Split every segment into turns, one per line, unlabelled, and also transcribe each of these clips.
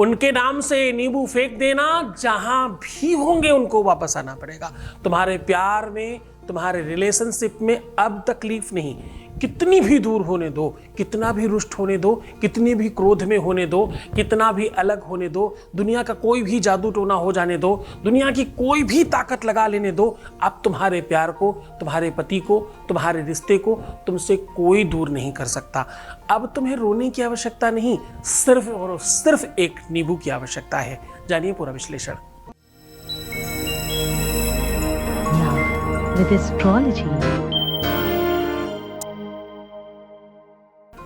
उनके नाम से नींबू फेंक देना, जहां भी होंगे उनको वापस आना पड़ेगा। तुम्हारे प्यार में, तुम्हारे रिलेशनशिप में अब तकलीफ नहीं, कितनी भी दूर होने दो, कितना भी रुष्ट होने दो, कितनी भी क्रोध में होने दो, कितना भी अलग होने दो, दुनिया का कोई भी जादू टोना हो जाने दो, दुनिया की कोई भी ताकत लगा लेने दो, अब तुम्हारे प्यार को, तुम्हारे पति को, तुम्हारे रिश्ते को तुमसे कोई दूर नहीं कर सकता। अब तुम्हें रोने की आवश्यकता नहीं, सिर्फ और सिर्फ एक नींबू की आवश्यकता है। जानिए पूरा विश्लेषण।
With astrology.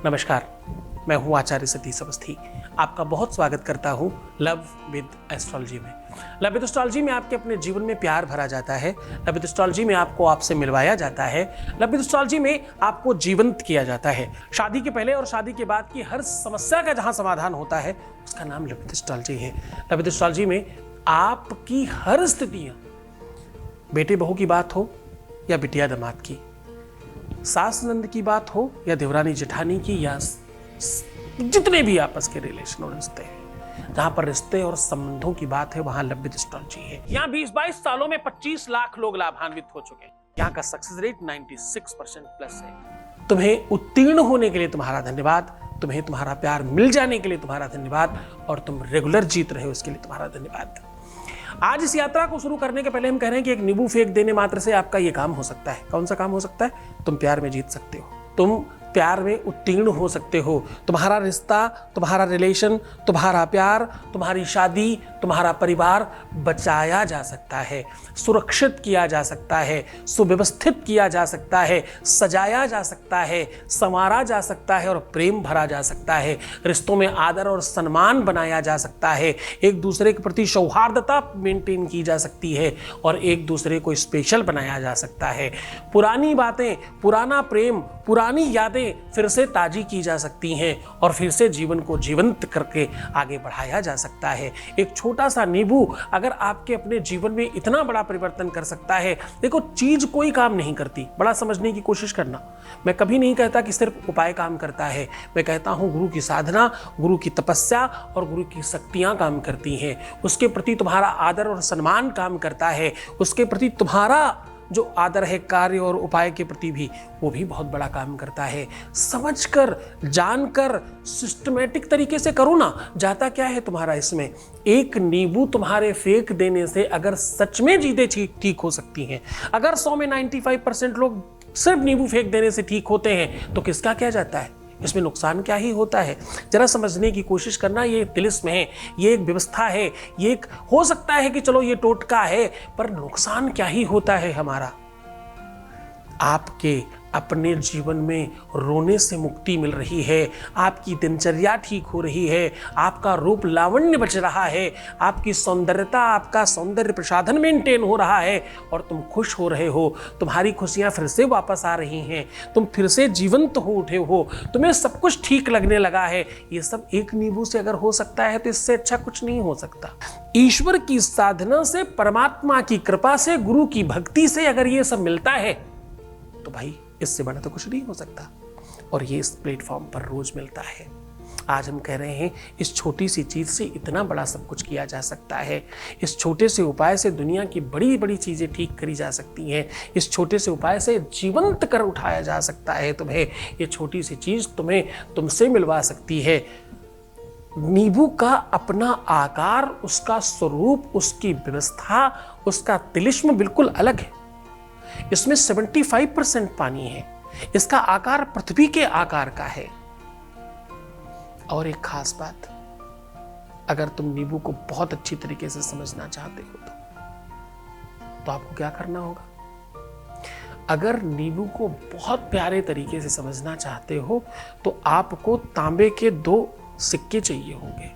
नमस्कार, मैं हूं आचार्य सतीश अवस्थी। आपका बहुत स्वागत करता हूं लव विद एस्ट्रोलॉजी में। लव विद एस्ट्रोलॉजी में आपके अपने जीवन में प्यार भरा जाता है। लव विद एस्ट्रोलॉजी में आपको आपसे मिलवाया जाता है। लव विद एस्ट्रोलॉजी में आपको जीवंत किया जाता है। शादी के पहले और शादी के बाद की हर समस्या का जहां समाधान होता है, उसका नाम लव विद एस्ट्रोलॉजी है। लव विद एस्ट्रोलॉजी में आपकी हर स्थितियां, बेटे बहू की बात हो या बिटिया दामाद की, सास नंद की बात हो या देवरानी जेठानी की, या जितने भी आपस के रिलेशन और रिश्ते हैं, जहां पर रिश्ते और संबंधों की बात है, वहां लव विद एस्ट्रोलॉजी है। यहाँ 20-22 सालों में 25 लाख लोग लाभान्वित हो चुके हैं। यहाँ का सक्सेस रेट 96% प्लस है। तुम्हें उत्तीर्ण होने के लिए तुम्हारा धन्यवाद, तुम्हें तुम्हारा प्यार मिल जाने के लिए तुम्हारा धन्यवाद, और तुम रेगुलर जीत रहे हो इसके लिए तुम्हारा धन्यवाद। आज इस यात्रा को शुरू करने के पहले हम कह रहे हैं कि एक नींबू फेंक देने मात्र से आपका ये काम हो सकता है। कौन सा काम हो सकता है? तुम प्यार में जीत सकते हो, तुम प्यार में उत्तीर्ण हो सकते हो। तुम्हारा रिश्ता, तुम्हारा रिलेशन, तुम्हारा प्यार, तुम्हारी शादी, तुम्हारा परिवार बचाया जा सकता है, सुरक्षित किया जा सकता है, सुव्यवस्थित किया जा सकता है, सजाया जा सकता है, संवारा जा सकता है और प्रेम भरा जा सकता है। रिश्तों में आदर और सम्मान बनाया जा सकता है, एक दूसरे के प्रति सौहार्दता मेंटेन की जा सकती है और एक दूसरे को स्पेशल बनाया जा सकता है। पुरानी बातें, पुराना प्रेम, पुरानी यादें फिर से ताजी की जा सकती हैं और फिर से जीवन को जीवंत करके आगे बढ़ाया जा सकता है। एक छोटा सा नींबू अगर आपके अपने जीवन में इतना बड़ा परिवर्तन कर सकता है। देखो, चीज कोई काम नहीं करती, बड़ा समझने की कोशिश करना। मैं कभी नहीं कहता कि सिर्फ उपाय काम करता है, मैं कहता हूं गुरु की साधना, गुरु की तपस्या और गुरु की शक्तियां काम करती हैं। उसके प्रति तुम्हारा आदर और सम्मान काम करता है, उसके प्रति तुम्हारा जो आदर है कार्य और उपाय के प्रति भी, वो भी बहुत बड़ा काम करता है। समझकर, जानकर, सिस्टमेटिक तरीके से करो ना। जाता क्या है तुम्हारा इसमें? एक नींबू तुम्हारे फेंक देने से अगर सच में चीजें ठीक हो सकती हैं, अगर 100 में 95% लोग सिर्फ नींबू फेंक देने से ठीक होते हैं, तो किसका क्या जाता है? इसमें नुकसान क्या ही होता है? जरा समझने की कोशिश करना। ये तिलिस्म है, ये एक व्यवस्था है, ये एक हो सकता है कि चलो ये टोटका है, पर नुकसान क्या ही होता है हमारा? आपके अपने जीवन में रोने से मुक्ति मिल रही है, आपकी दिनचर्या ठीक हो रही है, आपका रूप लावण्य बच रहा है, आपकी सौंदर्यता, आपका सौंदर्य प्रसाधन मेंटेन हो रहा है और तुम खुश हो रहे हो, तुम्हारी खुशियां फिर से वापस आ रही हैं, तुम फिर से जीवंत हो उठे हो, तुम्हें सब कुछ ठीक लगने लगा है। ये सब एक नींबू से अगर हो सकता है तो इससे अच्छा कुछ नहीं हो सकता। ईश्वर की साधना से, परमात्मा की कृपा से, गुरु की भक्ति से अगर ये सब मिलता है तो भाई इससे बड़ा तो कुछ नहीं हो सकता। और ये इस प्लेटफॉर्म पर रोज मिलता है। आज हम कह रहे हैं इस छोटी सी चीज से इतना बड़ा सब कुछ किया जा सकता है। इस छोटे से उपाय से दुनिया की बड़ी बड़ी चीजें ठीक करी जा सकती हैं। इस छोटे से उपाय से जीवंत कर उठाया जा सकता है तुम्हें। ये छोटी सी चीज तुम्हें तुमसे मिलवा सकती है। नींबू का अपना आकार, उसका स्वरूप, उसकी व्यवस्था, उसका तिलिस्म बिल्कुल अलग है। इसमें 75% पानी है, इसका आकार पृथ्वी के आकार का है। और एक खास बात, अगर तुम नींबू को बहुत अच्छी तरीके से समझना चाहते हो तो आपको क्या करना होगा? अगर नींबू को बहुत प्यारे तरीके से समझना चाहते हो तो आपको तांबे के 2 सिक्के चाहिए होंगे।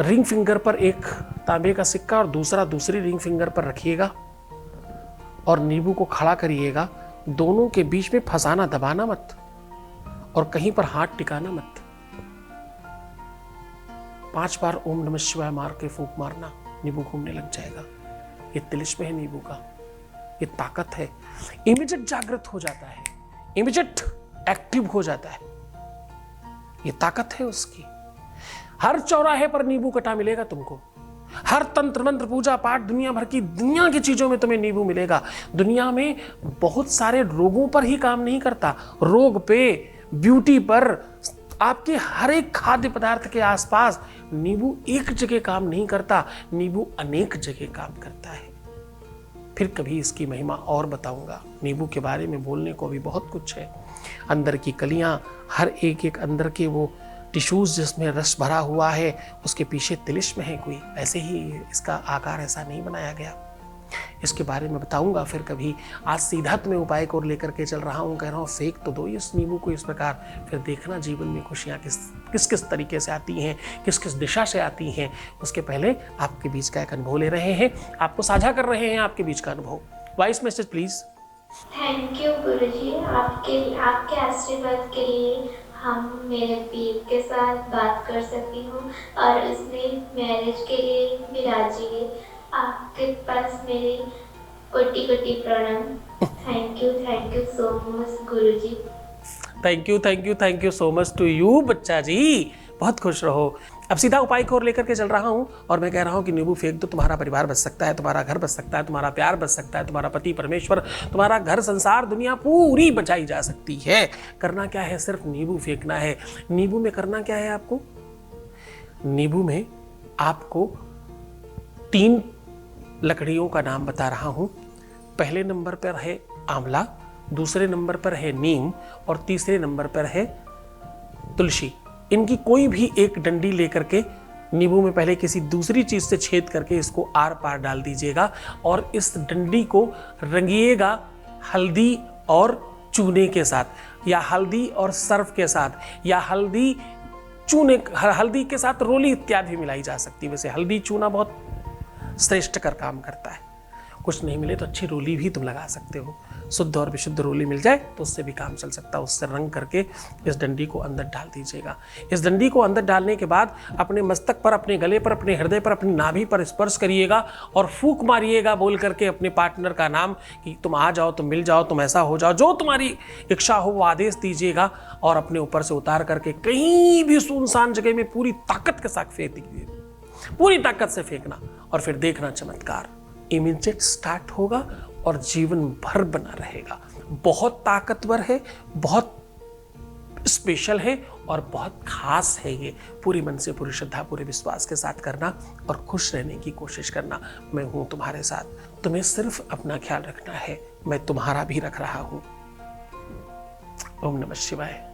रिंग फिंगर पर एक तांबे का सिक्का और दूसरा दूसरी रिंग फिंगर पर रखिएगा और नींबू को खड़ा करिएगा। दोनों के बीच में फंसाना, दबाना मत और कहीं पर हाथ टिकाना मत। 5 बार ओम नमः शिवाय मार के फूंक मारना, नींबू घूमने लग जाएगा। ये तिलिस्म है नींबू का, ये ताकत है। इमीडिएट जागृत हो जाता है, इमीडिएट एक्टिव हो जाता है, ये ताकत है उसकी। हर चौराहे पर नींबू कटा मिलेगा तुमको। हर तंत्र मंत्र पूजा पाठ दुनिया भर की दुनिया की चीजों में तुम्हें नींबू मिलेगा। दुनिया में बहुत सारे रोगों पर ही काम नहीं करता, रोग पे, ब्यूटी पर, आपके हर एक खाद्य पदार्थ के आसपास नींबू एक जगह काम नहीं करता, नींबू अनेक जगह काम करता है। फिर कभी इसकी महिमा और बताऊंगा। नींबू के बारे में बोलने को भी बहुत कुछ है। अंदर की कलियां, हर एक एक अंदर के वो टिश्यूज जिसमें रस भरा हुआ है, उसके पीछे तिलिस्म है कोई, ऐसे ही इसका आकार ऐसा नहीं बनाया गया। इसके बारे में बताऊंगा फिर कभी। आज सीधा तुम्हें उपाय को लेकर के चल रहा हूँ, कह रहा हूँ फेंक तो दो इस नींबू को इस प्रकार, फिर देखना जीवन में खुशियाँ किस किस तरीके से आती हैं, किस किस दिशा से आती हैं। उसके पहले आपके बीच का एक अनुभव ले रहे हैं, आपको साझा कर रहे हैं आपके बीच का अनुभव। Voice message please.
Thank you Guruji, आपके आशीर्वाद के लिए हम मेरे पीर के साथ बात कर सकती हूँ और उसमें मैरिज के लिए भी राजी है। आपके पास मेरी कोटि कोटि प्रणाम। थैंक यू सो मच गुरुजी।
Thank you so much to you बच्चा जी, बहुत खुश रहो। अब सीधा उपाय को लेकर के चल रहा हूं और मैं कह रहा हूं कि नींबू फेंक दो, तुम्हारा परिवार बच सकता है, तुम्हारा घर बच सकता है, तुम्हारा प्यार बच सकता है, तुम्हारा पति परमेश्वर, तुम्हारा घर संसार दुनिया पूरी बचाई जा सकती है। करना क्या है, सिर्फ नींबू फेंकना है। नींबू में करना क्या है आपको, नींबू में आपको 3 लकड़ियों का नाम बता रहा हूं। पहले नंबर पर है आंवला, दूसरे नंबर पर है नीम और तीसरे नंबर पर है तुलसी। इनकी कोई भी एक डंडी लेकर के नींबू में पहले किसी दूसरी चीज से छेद करके इसको आर पार डाल दीजिएगा और इस डंडी को रंगिएगा हल्दी और चूने के साथ, या हल्दी और सर्फ के साथ, या हल्दी के साथ रोली इत्यादि मिलाई जा सकती है। वैसे हल्दी चूना बहुत श्रेष्ठ कर काम करता है। कुछ नहीं मिले तो अच्छी रोली भी तुम लगा सकते हो, शुद्ध और विशुद्ध रोली मिल जाए तो उससे भी काम चल सकता है। उससे रंग करके इस डंडी को अंदर डाल दीजिएगा। इस डंडी को अंदर डालने के बाद अपने मस्तक पर, अपने गले पर, अपने हृदय पर, अपनी नाभि पर स्पर्श करिएगा और फूंक मारिएगा बोल करके अपने पार्टनर का नाम कि तुम आ जाओ, तुम मिल जाओ, तुम ऐसा हो जाओ, जो तुम्हारी इच्छा हो वो आदेश दीजिएगा और अपने ऊपर से उतार करके कहीं भी सुनसान जगह में पूरी ताकत के साथ फेंक दीजिए, पूरी ताकत से फेंकना और फिर देखना चमत्कार इमीडिएट स्टार्ट होगा और जीवन भर बना रहेगा। बहुत ताकतवर है, बहुत स्पेशल है और बहुत खास है ये। पूरी मन से, पूरी श्रद्धा, पूरे विश्वास के साथ करना और खुश रहने की कोशिश करना। मैं हूं तुम्हारे साथ, तुम्हें सिर्फ अपना ख्याल रखना है, मैं तुम्हारा भी रख रहा हूं। ओम नमः शिवाय।